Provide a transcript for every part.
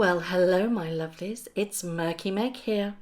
Well, hello my lovelies, it's Murky Meg here.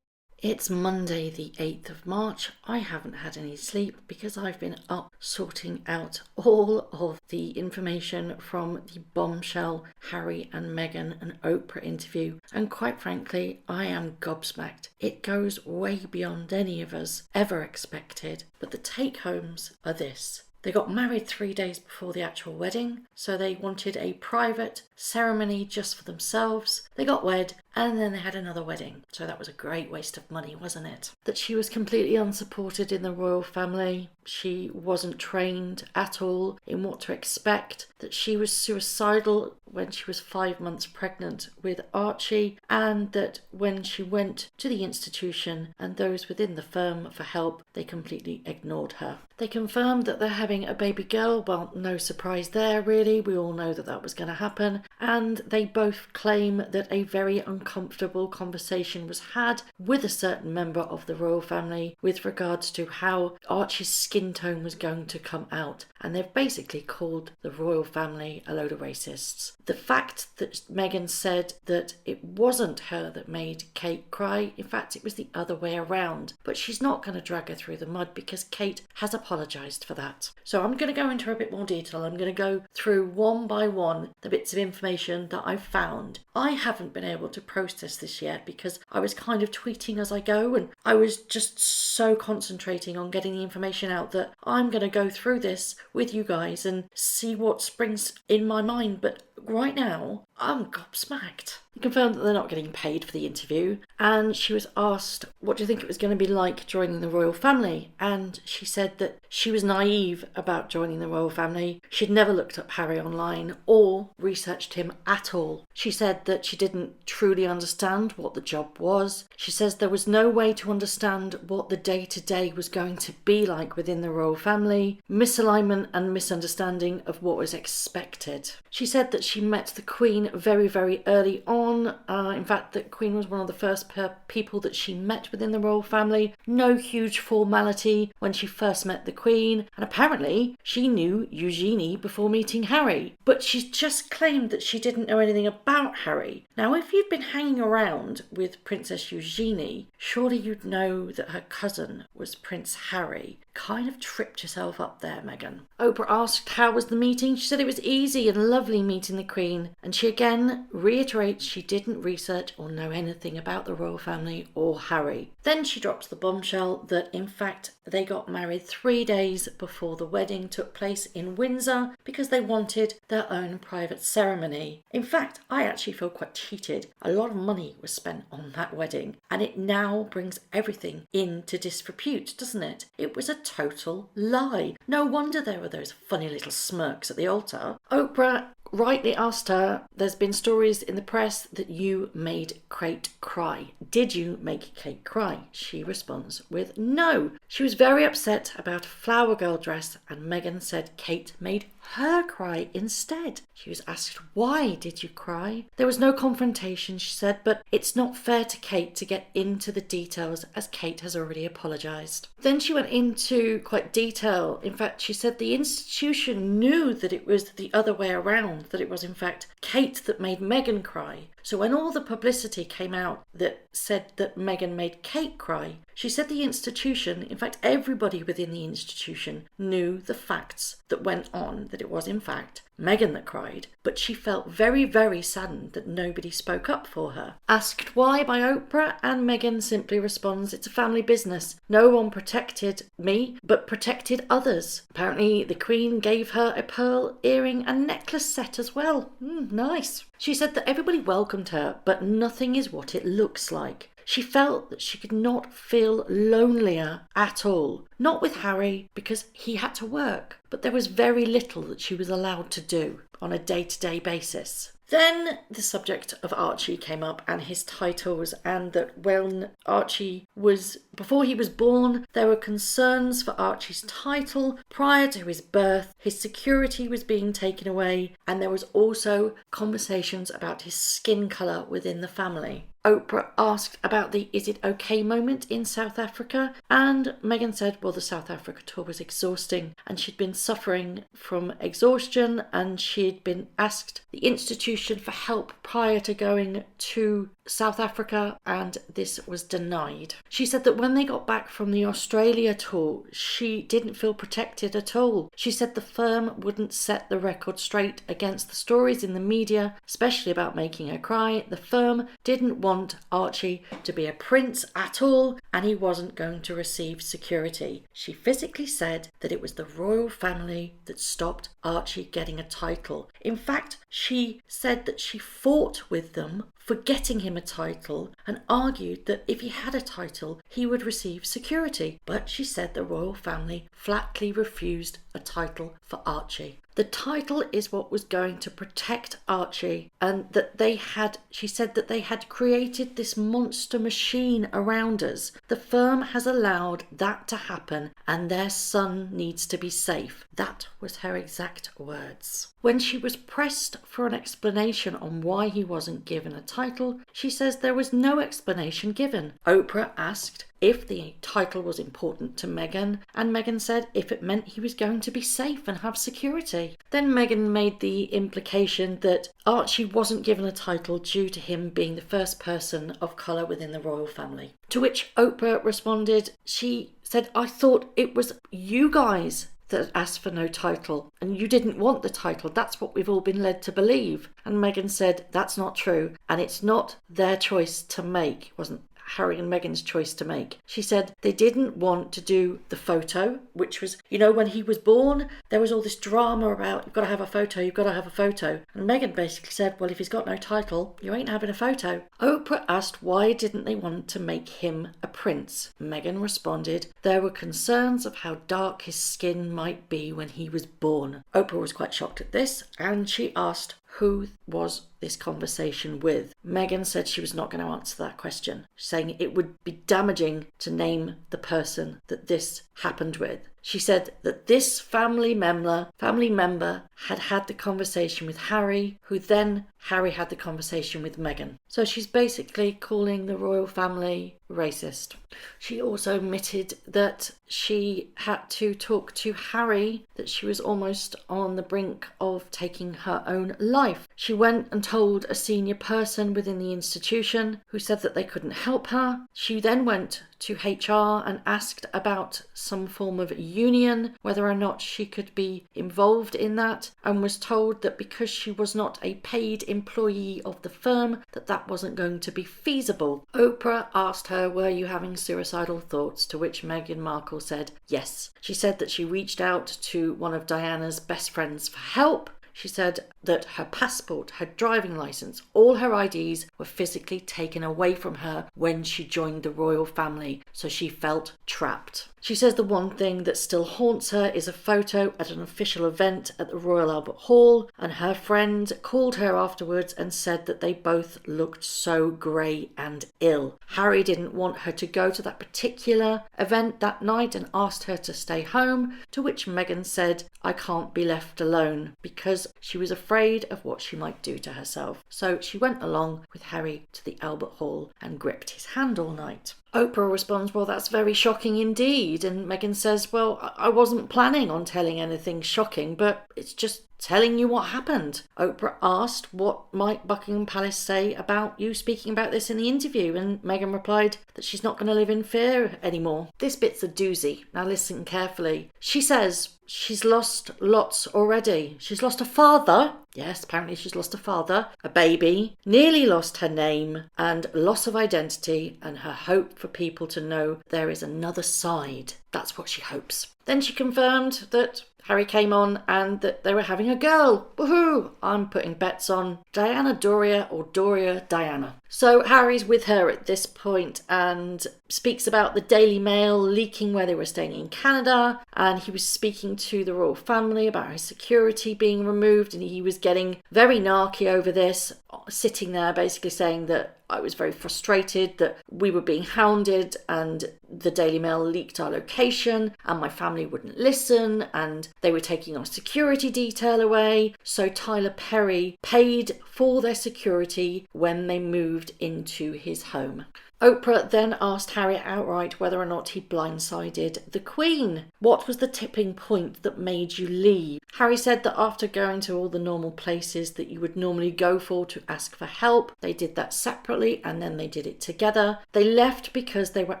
It's Monday the 8th of March. I haven't had any sleep because I've been up sorting out all of the information from the Bombshell Harry and Meghan and Oprah interview, and quite frankly I am gobsmacked. It goes way beyond any of us ever expected, but the take-homes are this. They got married 3 days before the actual wedding, so they wanted a private ceremony just for themselves. They got wed, and then they had another wedding. So that was a great waste of money, wasn't it? That she was completely unsupported in the royal family. She wasn't trained at all in what to expect. That she was suicidal when she was 5 months pregnant with Archie, and that when she went to the institution and those within the firm for help, they completely ignored her. They confirmed that they're having a baby girl. Well, no surprise there really. We all know that that was going to happen. And they both claim that a very uncomfortable conversation was had with a certain member of the royal family with regards to how Archie's skin tone was going to come out. And they've basically called the royal family a load of racists. The fact that Meghan said that it wasn't her that made Kate cry, in fact it was the other way around. But she's not going to drag her through the mud because Kate has apologised for that. So I'm going to go into a bit more detail. I'm going to go through one by one the bits of information that I've found. I haven't been able to process this yet because I was kind of tweeting as I go, and I was just so concentrating on getting the information out that I'm going to go through this with you guys and see what springs in my mind. But right now, I'm gobsmacked. He confirmed that they're not getting paid for the interview, and she was asked, what do you think it was going to be like joining the royal family? And she said that she was naive about joining the royal family. She'd never looked up Harry online or researched him at all. She said that she didn't truly understand what the job was. She says there was no way to understand what the day-to-day was going to be like within the royal family, misalignment and misunderstanding of what was expected. She said that she met the Queen very, very early on. In fact, the Queen was one of the first people that she met within the royal family. No huge formality when she first met the Queen, and apparently she knew Eugenie before meeting Harry. But she's just claimed that she didn't know anything about Harry. Now, if you'd been hanging around with Princess Eugenie, surely you'd know that her cousin was Prince Harry. Kind of tripped yourself up there, Meghan. Oprah asked how was the meeting. She said it was easy and lovely meeting the Queen, and she again reiterates she didn't research or know anything about the royal family or Harry. Then she drops the bombshell that in fact they got married 3 days before the wedding took place in Windsor because they wanted their own private ceremony. In fact, I actually feel quite cheated. A lot of money was spent on that wedding, and it now brings everything into disrepute, doesn't it? It was a total lie. No wonder there were those funny little smirks at the altar. Oprah rightly asked her, there's been stories in the press that you made Kate cry. Did you make Kate cry? She responds with no. She was very upset about a flower girl dress, and Meghan said Kate made her cry instead. She was asked, why did you cry? There was no confrontation, she said, but it's not fair to Kate to get into the details as Kate has already apologised. Then she went into quite detail. In fact, she said the institution knew that it was the other way around, that it was in fact Kate that made Meghan cry. So when all the publicity came out that said that Meghan made Kate cry, she said the institution, in fact everybody within the institution, knew the facts that went on, that it was in fact Meghan that cried, but she felt very, very saddened that nobody spoke up for her. Asked why by Oprah, and Meghan simply responds, it's a family business. No one protected me, but protected others. Apparently the Queen gave her a pearl earring and necklace set as well. Nice. She said that everybody welcomed her, but nothing is what it looks like. She felt that she could not feel lonelier at all. Not with Harry, because he had to work, but there was very little that she was allowed to do on a day-to-day basis. Then the subject of Archie came up and his titles, and that when Archie was, before he was born, there were concerns for Archie's title. Prior to his birth, his security was being taken away, and there was also conversations about his skin colour within the family. Oprah asked about the "is it okay" moment in South Africa, and Meghan said, well, the South Africa tour was exhausting and she'd been suffering from exhaustion, and she'd been asked the institution for help prior to going to South Africa, and this was denied. She said that when they got back from the Australia tour, she didn't feel protected at all. She said the firm wouldn't set the record straight against the stories in the media, especially about making her cry. The firm didn't want Archie to be a prince at all, and he wasn't going to receive security. She physically said that it was the royal family that stopped Archie getting a title. In fact, she said that she fought with them for getting him a title and argued that if he had a title, he would receive security. But she said the royal family flatly refused a title for Archie. The title is what was going to protect Archie, and that she said that they had created this monster machine around us. The firm has allowed that to happen, and their son needs to be safe. That was her exact words. When she was pressed for an explanation on why he wasn't given a title, she says there was no explanation given. Oprah asked if the title was important to Meghan, and Meghan said if it meant he was going to be safe and have security. Then Meghan made the implication that Archie wasn't given a title due to him being the first person of colour within the royal family. To which Oprah responded, she said, I thought it was you guys that asked for no title, and you didn't want the title. That's what we've all been led to believe. And Meghan said that's not true, and it's not their choice to make. It wasn't Harry and Meghan's choice to make. She said they didn't want to do the photo, which was, when he was born, there was all this drama about you've got to have a photo, you've got to have a photo. And Meghan basically said, well, if he's got no title, you ain't having a photo. Oprah asked why didn't they want to make him a prince. Meghan responded, there were concerns of how dark his skin might be when he was born. Oprah was quite shocked at this, and she asked who was this conversation with. Meghan said she was not going to answer that question, saying it would be damaging to name the person that this happened with. She said that this family member had had the conversation with Harry, who then Harry had the conversation with Meghan. So she's basically calling the royal family racist. She also admitted that she had to talk to Harry, that she was almost on the brink of taking her own life. She went and told a senior person within the institution who said that they couldn't help her. She then went to HR and asked about some form of union, whether or not she could be involved in that, and was told that because she was not a paid employee of the firm, that wasn't going to be feasible. Oprah asked her, were you having suicidal thoughts? To which Meghan Markle said yes. She said that she reached out to one of Diana's best friends for help. She said that her passport, her driving licence, all her IDs were physically taken away from her when she joined the royal family, so she felt trapped. She says the one thing that still haunts her is a photo at an official event at the Royal Albert Hall, and her friend called her afterwards and said that they both looked so grey and ill. Harry didn't want her to go to that particular event that night and asked her to stay home, to which Meghan said, I can't be left alone, because she was afraid of what she might do to herself. So she went along with Harry to the Albert Hall and gripped his hand all night. Oprah responds, well, that's very shocking indeed. And Meghan says, well, I wasn't planning on telling anything shocking, but it's just telling you what happened. Oprah asked, what might Buckingham Palace say about you speaking about this in the interview? And Meghan replied that she's not going to live in fear anymore. This bit's a doozy. Now listen carefully. She says she's lost lots already. She's lost a father. Yes, apparently she's lost a father, a baby, nearly lost her name, and loss of identity, and her hope for people to know there is another side. That's what she hopes. Then she confirmed that Harry came on and that they were having a girl. Woohoo! I'm putting bets on Diana Doria or Doria Diana. So Harry's with her at this point and speaks about the Daily Mail leaking where they were staying in Canada, and he was speaking to the royal family about his security being removed, and he was getting very narky over this, sitting there basically saying that I was very frustrated that we were being hounded and the Daily Mail leaked our location and my family wouldn't listen and they were taking our security detail away. So Tyler Perry paid for their security when they moved into his home. Oprah then asked Harry outright whether or not he blindsided the Queen. What was the tipping point that made you leave? Harry said that after going to all the normal places that you would normally go for to ask for help, they did that separately and then they did it together. They left because they were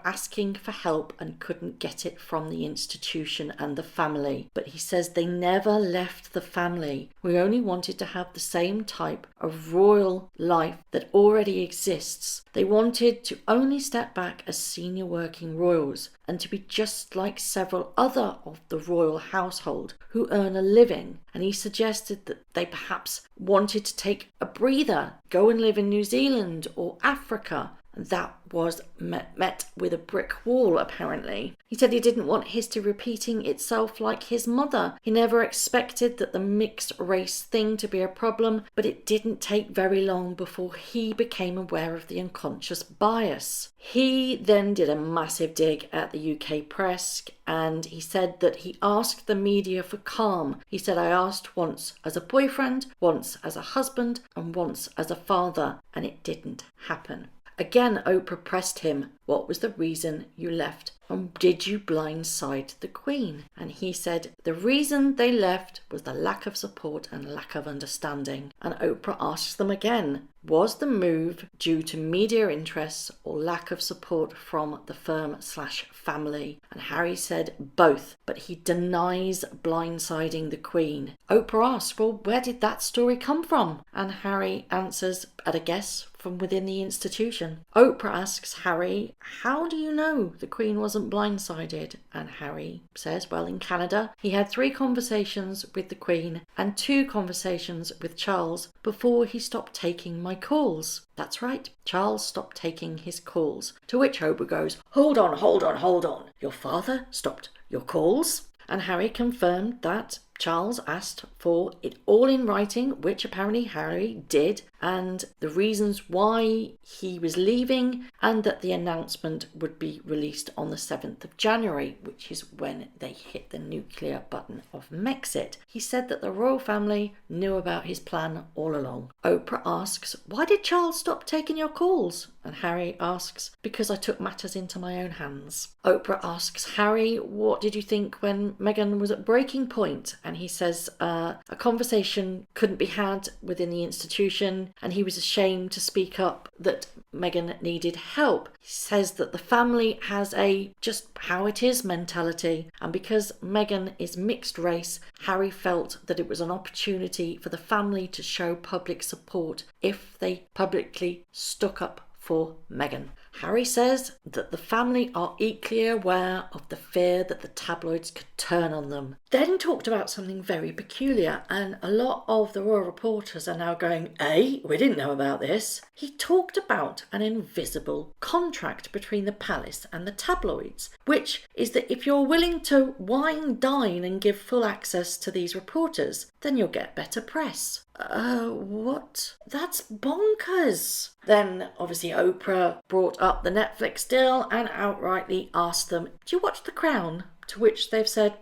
asking for help and couldn't get it from the institution and the family. But he says they never left the family. We only wanted to have the same type of royal life that already exists. They wanted to only step back as senior working royals and to be just like several other of the royal household who earn a living. And he suggested that they perhaps wanted to take a breather, go and live in New Zealand or Africa. That was met with a brick wall, apparently. He said he didn't want history repeating itself like his mother. He never expected that the mixed race thing to be a problem, but it didn't take very long before he became aware of the unconscious bias. He then did a massive dig at the UK press, and he said that he asked the media for calm. He said, I asked once as a boyfriend, once as a husband, and once as a father, and it didn't happen. Again, Oprah pressed him, what was the reason you left? And did you blindside the Queen? And he said the reason they left was the lack of support and lack of understanding. And Oprah asks them again, was the move due to media interests or lack of support from the firm/family? And Harry said both, but he denies blindsiding the Queen. Oprah asks, well, where did that story come from? And Harry answers, at a guess, from within the institution. Oprah asks Harry, how do you know the Queen wasn't blindsided? And Harry says, well, in Canada, he had 3 conversations with the Queen and 2 conversations with Charles before he stopped taking my calls. That's right, Charles stopped taking his calls. To which Oprah goes, hold on. Your father stopped your calls? And Harry confirmed that Charles asked for it all in writing, which apparently Harry did, and the reasons why he was leaving, and that the announcement would be released on the 7th of January, which is when they hit the nuclear button of Mexit. He said that the royal family knew about his plan all along. Oprah asks, why did Charles stop taking your calls? And Harry asks, because I took matters into my own hands. Oprah asks Harry, what did you think when Meghan was at breaking point? And he says a conversation couldn't be had within the institution, and he was ashamed to speak up that Meghan needed help. He says that the family has a just how it is mentality, and because Meghan is mixed race, Harry felt that it was an opportunity for the family to show public support if they publicly stuck up for Meghan. Harry says that the family are equally aware of the fear that the tabloids could turn on them. Then talked about something very peculiar, and a lot of the royal reporters are now going, we didn't know about this. He talked about an invisible contract between the palace and the tabloids, which is that if you're willing to wine, dine and give full access to these reporters, then you'll get better press. What? That's bonkers. Then obviously Oprah brought up the Netflix deal and outrightly asked them, do you watch The Crown? To which they've said,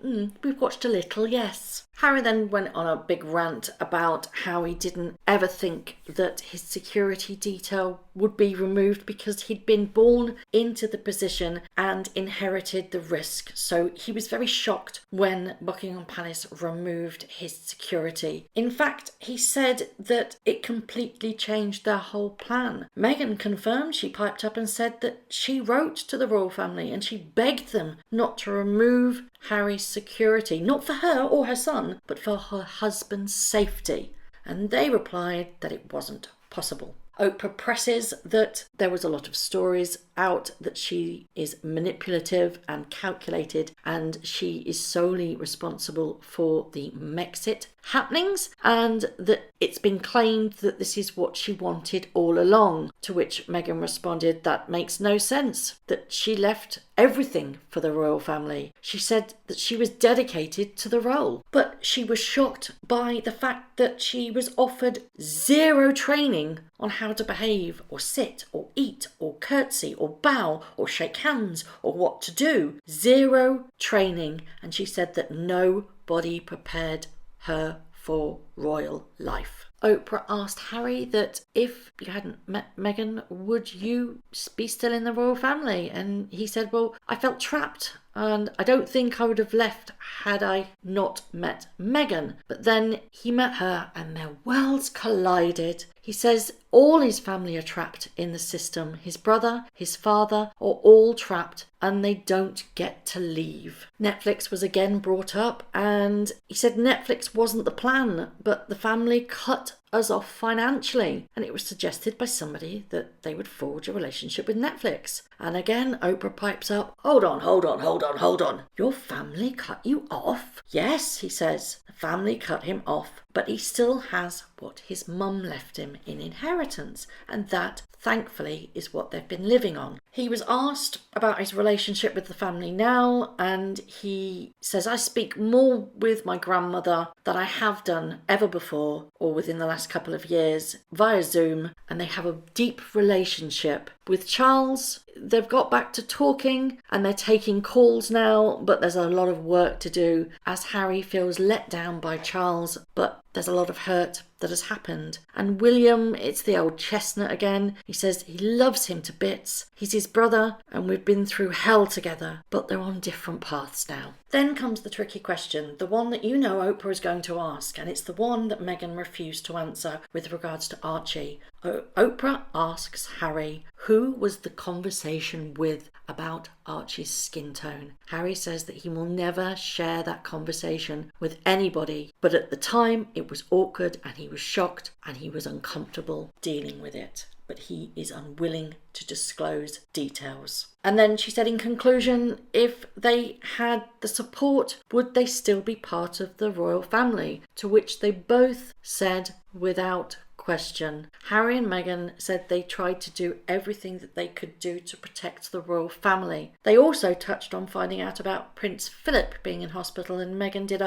we've watched a little, yes. Harry then went on a big rant about how he didn't ever think that his security detail would be removed because he'd been born into the position and inherited the risk. So he was very shocked when Buckingham Palace removed his security. In fact, he said that it completely changed their whole plan. Meghan confirmed, she piped up and said that she wrote to the royal family and she begged them not to remove Harry's security, not for her or her son, but for her husband's safety. And they replied that it wasn't possible. Oprah presses that there was a lot of stories out that she is manipulative and calculated and she is solely responsible for the Mexit happenings, and that it's been claimed that this is what she wanted all along. To which Meghan responded, that makes no sense, that she left everything for the royal family. She said that she was dedicated to the role, but she was shocked by the fact that she was offered 0 training on how to behave or sit or eat or curtsy or or bow or shake hands or what to do. Zero training. And she said that nobody prepared her for royal life. Oprah asked Harry that if you hadn't met Meghan, would you be still in the royal family? And he said, well, I felt trapped and I don't think I would have left had I not met Meghan. But then he met her and their worlds collided. He says all his family are trapped in the system. His brother, his father are all trapped and they don't get to leave. Netflix was again brought up and he said Netflix wasn't the plan, but the family cut us off financially. And it was suggested by somebody that they would forge a relationship with Netflix. And again, Oprah pipes up, hold on. Your family cut you off? Yes, he says, the family cut him off, but he still has what his mum left him in inheritance. And that, thankfully, is what they've been living on. He was asked about his relationship with the family now, and he says, I speak more with my grandmother than I have done ever before or within the last couple of years via Zoom, and they have a deep relationship. With Charles, they've got back to talking and they're taking calls now, but there's a lot of work to do as Harry feels let down by Charles, but there's a lot of hurt that has happened. And William, it's the old chestnut again. He says he loves him to bits. He's his brother and we've been through hell together, but they're on different paths now. Then comes the tricky question, the one that you know Oprah is going to ask, and it's the one that Meghan refused to answer with regards to Archie. Oprah asks Harry, who was the conversation with about Archie's skin tone? Harry says that he will never share that conversation with anybody, but at the time it was awkward and he was shocked and he was uncomfortable dealing with it. But he is unwilling to disclose details. And then she said in conclusion, if they had the support, would they still be part of the royal family? To which they both said without question. Harry and Meghan said they tried to do everything that they could do to protect the royal family. They also touched on finding out about Prince Philip being in hospital, and Meghan did a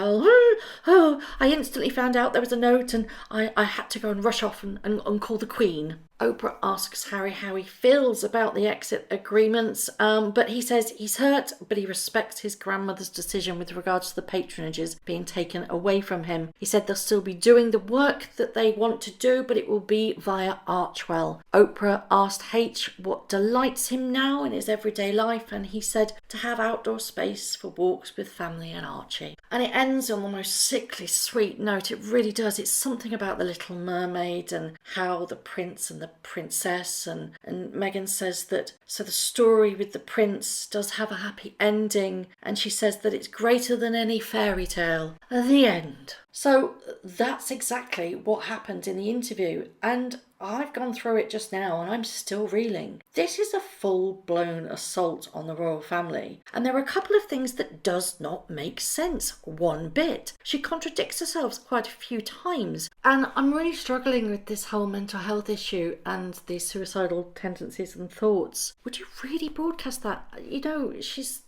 whole, I instantly found out there was a note and I had to go and rush off and call the Queen. Oprah asks Harry how he feels about the exit agreements, but he says he's hurt, but he respects his grandmother's decision with regards to the patronages being taken away from him. He said they'll still be doing the work that they want to do, but it will be via Archwell. Oprah asked H what delights him now in his everyday life, and he said to have outdoor space for walks with family and Archie. And it ends on the most sickly sweet note, it really does. It's something about the Little Mermaid and how the prince and the princess, and Meghan says that so the story with the prince does have a happy ending, and she says that it's greater than any fairy tale. The end. So that's exactly what happened in the interview, and I've gone through it just now and I'm still reeling. This is a full-blown assault on the royal family, and there are a couple of things that does not make sense one bit. She contradicts herself quite a few times, and I'm really struggling with this whole mental health issue and the suicidal tendencies and thoughts. Would you really broadcast that? You know, she's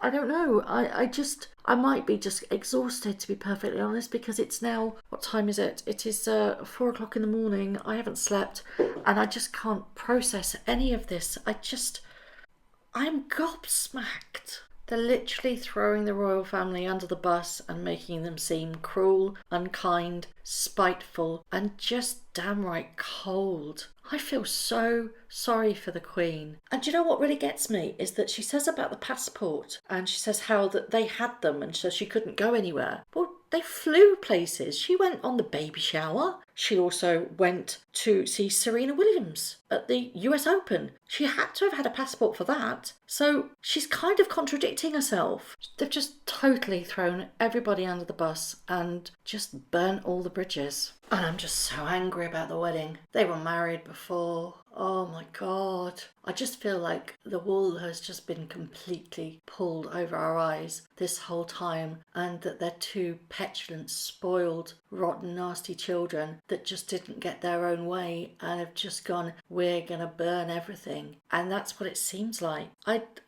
I don't know. I might be just exhausted, to be perfectly honest, because it's now, what time is it? It is 4 o'clock in the morning. I haven't slept and I just can't process any of this. I'm gobsmacked. They're literally throwing the royal family under the bus and making them seem cruel, unkind, spiteful, and just downright cold. I feel so sorry for the Queen. And do you know what really gets me is that she says about the passport, and she says how that they had them and so she couldn't go anywhere. Well, they flew places. She went on the baby shower. She also went to see Serena Williams at the US Open. She had to have had a passport for that. So she's kind of contradicting herself. They've just totally thrown everybody under the bus and just burnt all the bridges. And I'm just so angry about the wedding. They were married before. Oh my God. I just feel like the wool has just been completely pulled over our eyes this whole time, and that they're two petulant, spoiled, rotten, nasty children that just didn't get their own way and have just gone, we're going to burn everything. And that's what it seems like.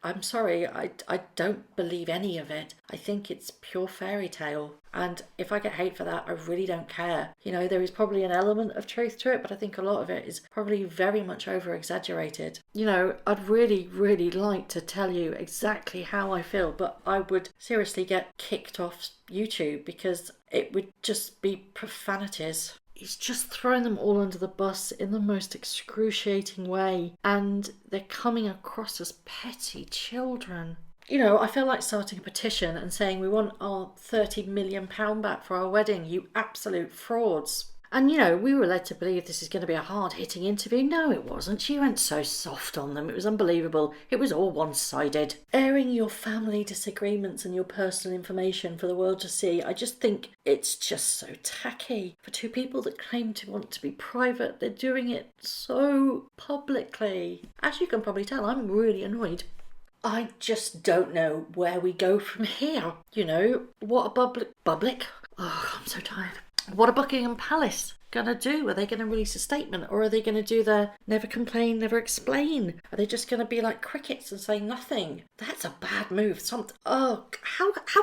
I'm sorry, I don't believe any of it. I think it's pure fairy tale. And if I get hate for that, I really don't care. You know, there is probably an element of truth to it, but I think a lot of it is probably very much over exaggerated. You know, I'd really, really like to tell you exactly how I feel, but I would seriously get kicked off YouTube because it would just be profanities. He's just thrown them all under the bus in the most excruciating way, and they're coming across as petty children. You know, I feel like starting a petition and saying we want our £30 million back for our wedding, you absolute frauds. And, you know, we were led to believe this is going to be a hard-hitting interview. No, it wasn't. She went so soft on them. It was unbelievable. It was all one-sided. Airing your family disagreements and your personal information for the world to see, I just think it's just so tacky. For two people that claim to want to be private, they're doing it so publicly. As you can probably tell, I'm really annoyed. I just don't know where we go from here. You know, what a public? Oh, I'm so tired. What are Buckingham Palace going to do? Are they going to release a statement, or are they going to do their never complain, never explain? Are they just going to be like crickets and say nothing? That's a bad move. How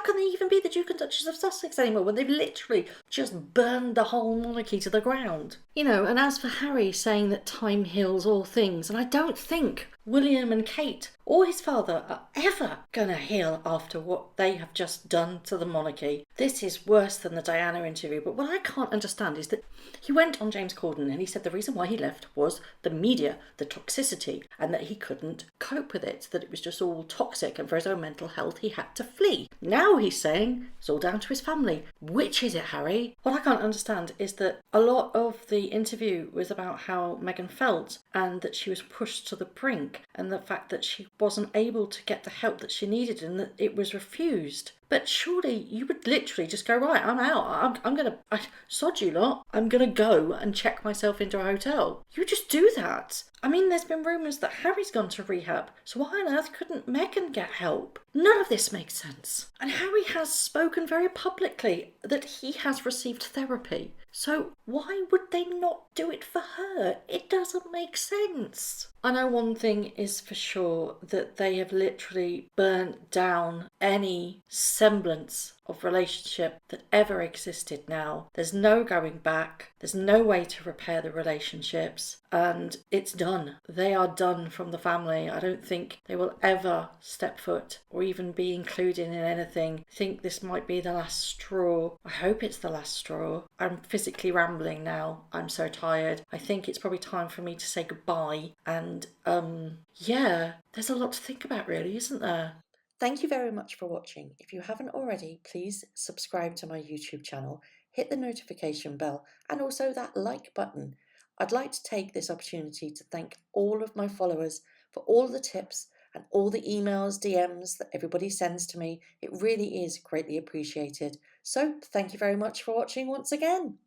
can they even be the Duke and Duchess of Sussex anymore when they've literally just burned the whole monarchy to the ground? You know, and as for Harry saying that time heals all things, and I don't think William and Kate or his father are ever gonna heal after what they have just done to the monarchy. This is worse than the Diana interview, but what I can't understand is that he went on James Corden and he said the reason why he left was the media, the toxicity, and that he couldn't cope with it, that it was just all toxic, and for his own mental health he had to flee. Now he's saying it's all down to his family. Which is it, Harry? What I can't understand is that a lot of the interview was about how Meghan felt and that she was pushed to the brink, and the fact that she wasn't able to get the help that she needed and that it was refused. But surely you would literally just go, right, I'm out. Sod you lot. I'm going to go and check myself into a hotel. You just do that. I mean, there's been rumours that Harry's gone to rehab, so why on earth couldn't Meghan get help? None of this makes sense. And Harry has spoken very publicly that he has received therapy. So why would they not do it for her? It doesn't make sense. I know one thing is for sure, that they have literally burnt down any semblance of relationship that ever existed now. There's no going back. There's no way to repair the relationships. And it's done. They are done from the family. I don't think they will ever step foot or even be included in anything. I think this might be the last straw. I hope it's the last straw. I'm physically rambling now. I'm so tired. I think it's probably time for me to say goodbye. And yeah, there's a lot to think about really, isn't there? Thank you very much for watching. If you haven't already, please subscribe to my YouTube channel, hit the notification bell, and also that like button. I'd like to take this opportunity to thank all of my followers for all the tips and all the emails, DMs that everybody sends to me. It really is greatly appreciated. So thank you very much for watching once again.